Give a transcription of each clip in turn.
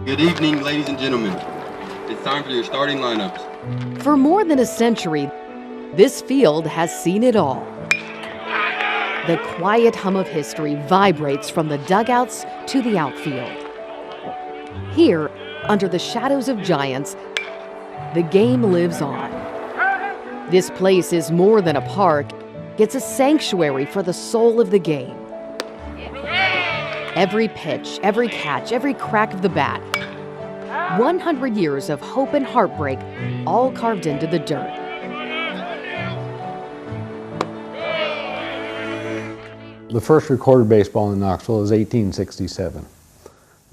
Good evening, ladies and gentlemen. It's time for your starting lineups. For more than a century, this field has seen it all. The quiet hum of history vibrates from the dugouts to the outfield. Here, under the shadows of giants, the game lives on. This place is more than a park. It's a sanctuary for the soul of the game. Every pitch, every catch, every crack of the bat. 100 years of hope and heartbreak, all carved into the dirt. The first recorded baseball in Knoxville is 1867.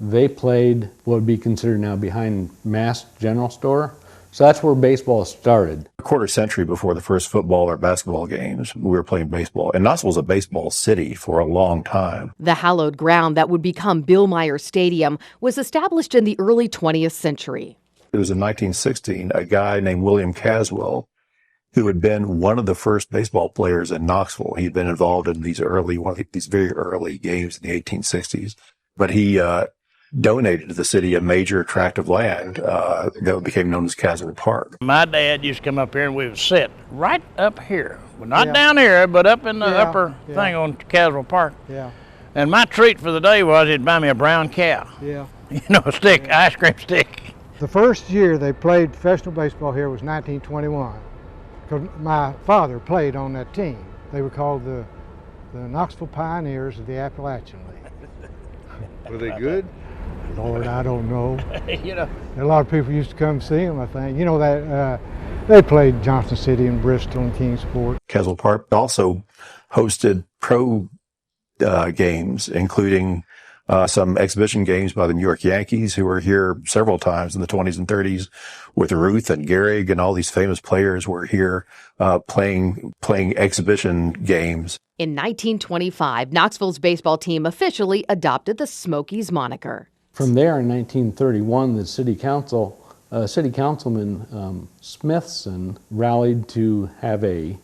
They played what would be considered now behind Mass General Store. So that's where baseball started. A quarter century before the first football or basketball games, we were playing baseball. And Knoxville was a baseball city for a long time. The hallowed ground that would become Bill Meyer Stadium was established in the early 20th century. It was in 1916, a guy named William Caswell, who had been one of the first baseball players in Knoxville. He'd been involved in these very early games in the 1860s. But he donated to the city a major tract of land that became known as Caswell Park. My dad used to come up here and we would sit right up here. Well, not down here, but up in the upper thing on Caswell Park. Yeah. And my treat for the day was he'd buy me a brown cow. Yeah. You know, a stick, ice cream stick. The first year they played professional baseball here was 1921. Because my father played on that team. They were called the Knoxville Pioneers of the Appalachian League. Were they good? Lord, I don't know. You know, a lot of people used to come see them, I think. You know, that they played Johnson City and Bristol and Kingsport. Caswell Park also hosted pro games, including some exhibition games by the New York Yankees, who were here several times in the 20s and 30s with Ruth and Gehrig, and all these famous players were here playing exhibition games. In 1925, Knoxville's baseball team officially adopted the Smokies moniker. From there, in 1931, the city councilman Smithson rallied to have a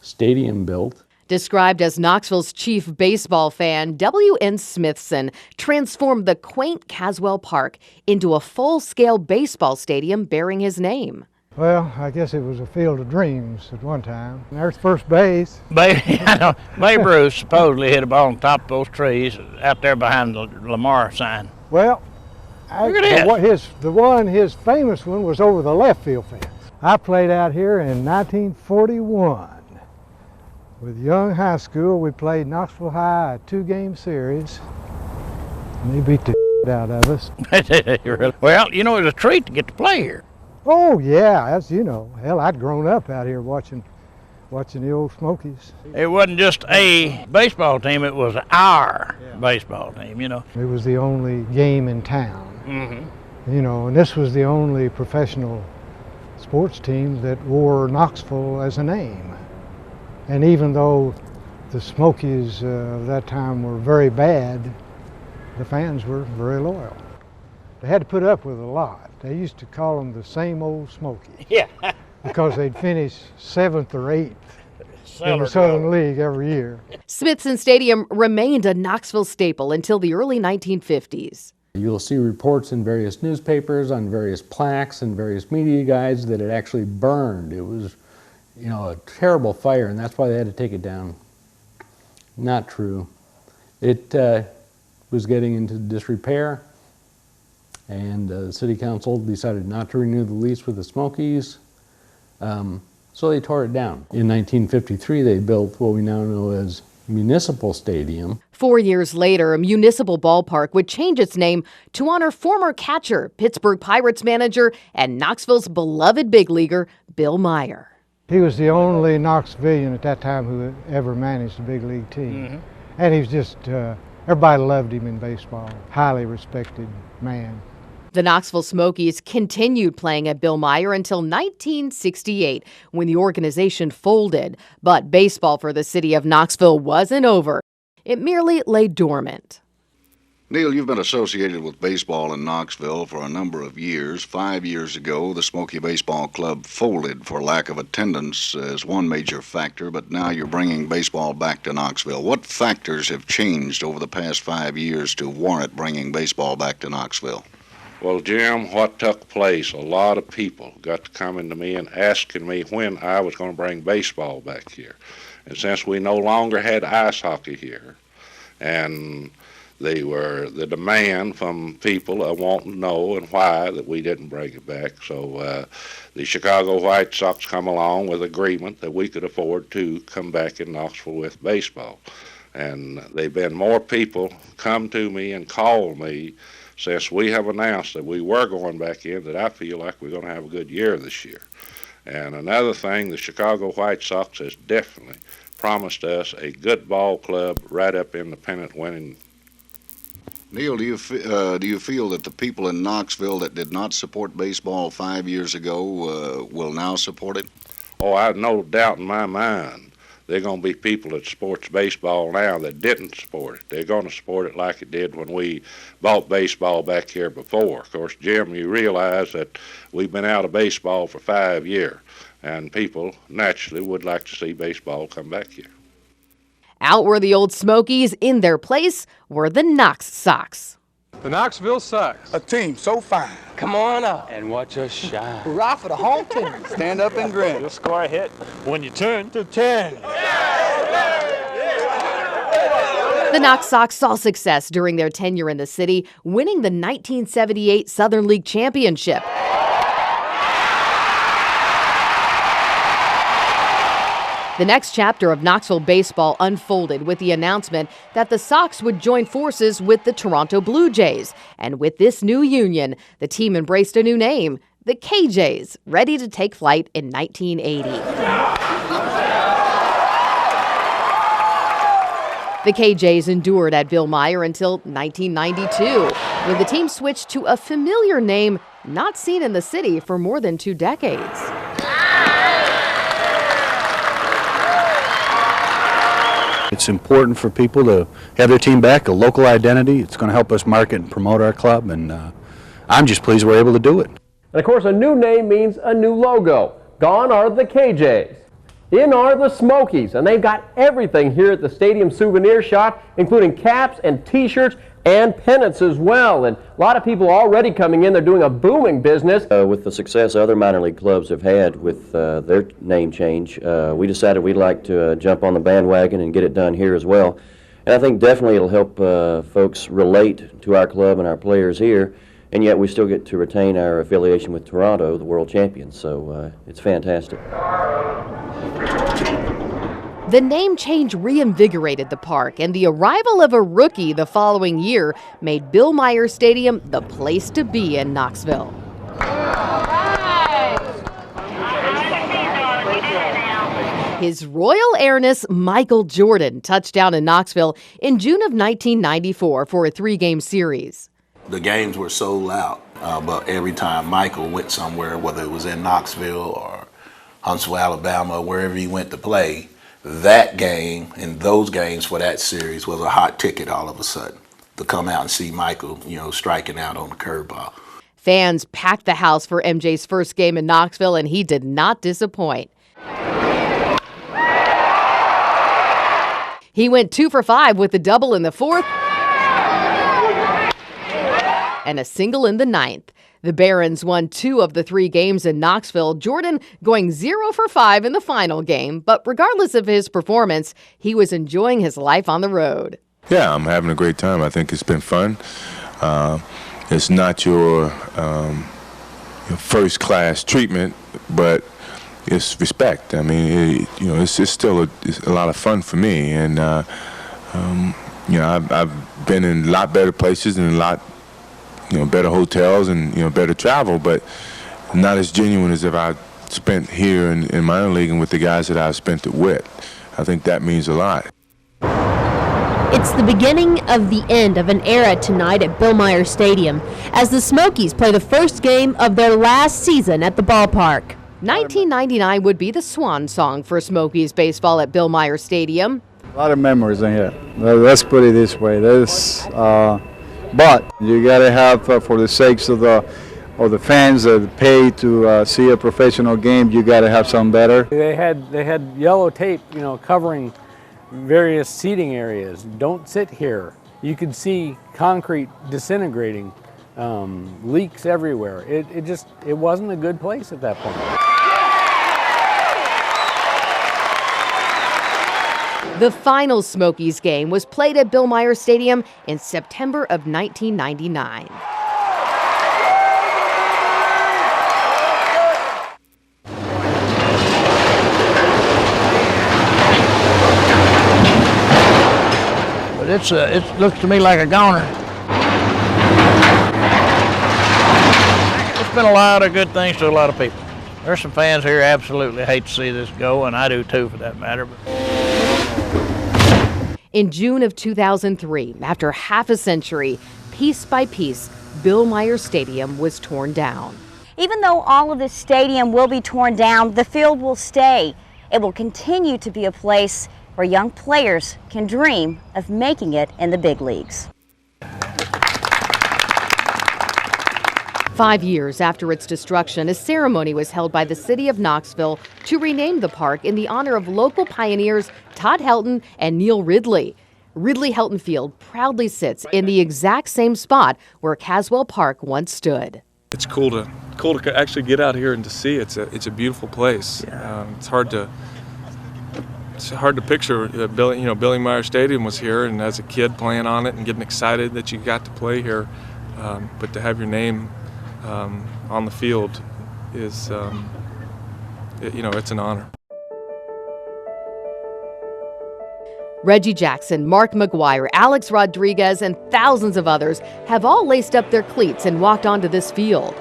stadium built. Described as Knoxville's chief baseball fan, W.N. Smithson transformed the quaint Caswell Park into a full-scale baseball stadium bearing his name. Well, I guess it was a field of dreams at one time. There's first base. Babe Ruth supposedly hit a ball on top of those trees out there behind the Lamar sign. Well, his famous one was over the left field fence. I played out here in 1941. With Young High School, we played Knoxville High a 2-game series. And they beat the out of us. Well, you know, it was a treat to get to play here. Oh, yeah, as you know. Hell, I'd grown up out here watching the old Smokies. It wasn't just a baseball team, it was our baseball team, you know. It was the only game in town. Mm-hmm. You know, and this was the only professional sports team that wore Knoxville as a name. And even though the Smokies of that time were very bad, the fans were very loyal. They had to put up with a lot. They used to call them the same old Smokies. Yeah. Because they'd finish 7th or 8th in the Southern League every year. Smithson Stadium remained a Knoxville staple until the early 1950s. You'll see reports in various newspapers, on various plaques and various media guides that it actually burned. It was, you know, a terrible fire, and that's why they had to take it down. Not true. It was getting into disrepair, and the city council decided not to renew the lease with the Smokies, so they tore it down. In 1953, they built what we now know as Municipal Stadium. 4 years later, Municipal Ballpark would change its name to honor former catcher, Pittsburgh Pirates manager, and Knoxville's beloved big leaguer, Bill Meyer. He was the only Knoxvillian at that time who ever managed a big league team. Mm-hmm. And he was just, everybody loved him in baseball. Highly respected man. The Knoxville Smokies continued playing at Bill Meyer until 1968, when the organization folded. But baseball for the city of Knoxville wasn't over. It merely lay dormant. Neil, you've been associated with baseball in Knoxville for a number of years. 5 years ago, the Smoky Baseball Club folded for lack of attendance as one major factor, but now you're bringing baseball back to Knoxville. What factors have changed over the past 5 years to warrant bringing baseball back to Knoxville? Well, Jim, what took place, a lot of people got to coming to me and asking me when I was going to bring baseball back here. And since we no longer had ice hockey here, and the demand from people wanting to know and why that we didn't bring it back. So the Chicago White Sox come along with agreement that we could afford to come back in Knoxville with baseball. And they've been more people come to me and call me since we have announced that we were going back in, that I feel like we're going to have a good year this year. And another thing, the Chicago White Sox has definitely promised us a good ball club right up in the pennant winning. Neil, do you feel that the people in Knoxville that did not support baseball 5 years ago will now support it? Oh, I have no doubt in my mind there are going to be people that supports baseball now that didn't support it. They're going to support it like it did when we bought baseball back here before. Of course, Jim, you realize that we've been out of baseball for 5 years, and people naturally would like to see baseball come back here. Out were the old Smokies. In their place were the Knox Sox. The Knoxville Sox. A team so fine. Come on up and watch us shine. Hurrah for the home team. Stand up and grin. You'll score a hit when you turn to 10. The Knox Sox saw success during their tenure in the city, winning the 1978 Southern League Championship. The next chapter of Knoxville baseball unfolded with the announcement that the Sox would join forces with the Toronto Blue Jays. And with this new union, the team embraced a new name, the KJs, ready to take flight in 1980. The KJs endured at Bill Meyer until 1992, when the team switched to a familiar name not seen in the city for more than 2 decades. It's important for people to have their team back, a local identity. It's going to help us market and promote our club, and I'm just pleased we're able to do it. And of course, a new name means a new logo. Gone are the KJs. In are the Smokies, and they've got everything here at the stadium souvenir shop, including caps and t-shirts and pennants as well. And a lot of people already coming in. They're doing a booming business. With the success other minor league clubs have had with their name change, we decided we'd like to jump on the bandwagon and get it done here as well. And I think definitely it'll help folks relate to our club and our players here, and yet we still get to retain our affiliation with Toronto, the world champions. So it's fantastic. The name change reinvigorated the park, and the arrival of a rookie the following year made Bill Meyer Stadium the place to be in Knoxville. His Royal Airness Michael Jordan touched down in Knoxville in June of 1994 for a 3-game series. The games were sold out, but every time Michael went somewhere, whether it was in Knoxville or Huntsville, Alabama, wherever he went to play, that game and those games for that series was a hot ticket all of a sudden to come out and see Michael, striking out on the curveball. Fans packed the house for MJ's first game in Knoxville, and he did not disappoint. He went 2 for 5 with a double in the 4th and a single in the 9th. The Barons won 2 of the 3 games in Knoxville, Jordan going 0 for 5 in the final game. But regardless of his performance, he was enjoying his life on the road. Yeah, I'm having a great time. I think it's been fun. It's not your first-class treatment, but it's respect. I mean, it's still a lot of fun for me. And, I've been in a lot better places and a lot better hotels and, better travel, but not as genuine as if I spent here in minor league and with the guys that I've spent it with. I think that means a lot. It's the beginning of the end of an era tonight at Bill Meyer Stadium as the Smokies play the first game of their last season at the ballpark. 1999 would be the swan song for Smokies baseball at Bill Meyer Stadium. A lot of memories in here. Let's put it this way. But you got to have, for the sakes of the fans that pay to see a professional game, you got to have something better. They had yellow tape, covering various seating areas. Don't sit here. You could see concrete disintegrating leaks everywhere. It wasn't a good place at that point. The final Smokies game was played at Bill Meyer Stadium in September of 1999. But it looks to me like a goner. It's been a lot of good things to a lot of people. There's some fans here absolutely hate to see this go, and I do too for that matter. In June of 2003, after half a century, piece by piece, Bill Meyer Stadium was torn down. Even though all of this stadium will be torn down, the field will stay. It will continue to be a place where young players can dream of making it in the big leagues. 5 years after its destruction, a ceremony was held by the city of Knoxville to rename the park in the honor of local pioneers Todd Helton and Neil Ridley. Ridley Helton Field proudly sits in the exact same spot where Caswell Park once stood. It's cool to actually get out here and to see it. It's a beautiful place. It's hard to picture that Billy Meyer Stadium was here, and as a kid playing on it and getting excited that you got to play here, but to have your name on the field is, it's an honor. Reggie Jackson, Mark McGuire, Alex Rodriguez, and thousands of others have all laced up their cleats and walked onto this field.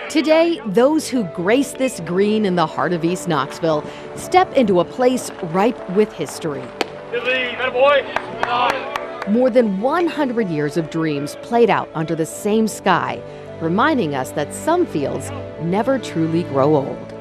Today, those who grace this green in the heart of East Knoxville step into a place ripe with history. More than 100 years of dreams played out under the same sky, reminding us that some fields never truly grow old.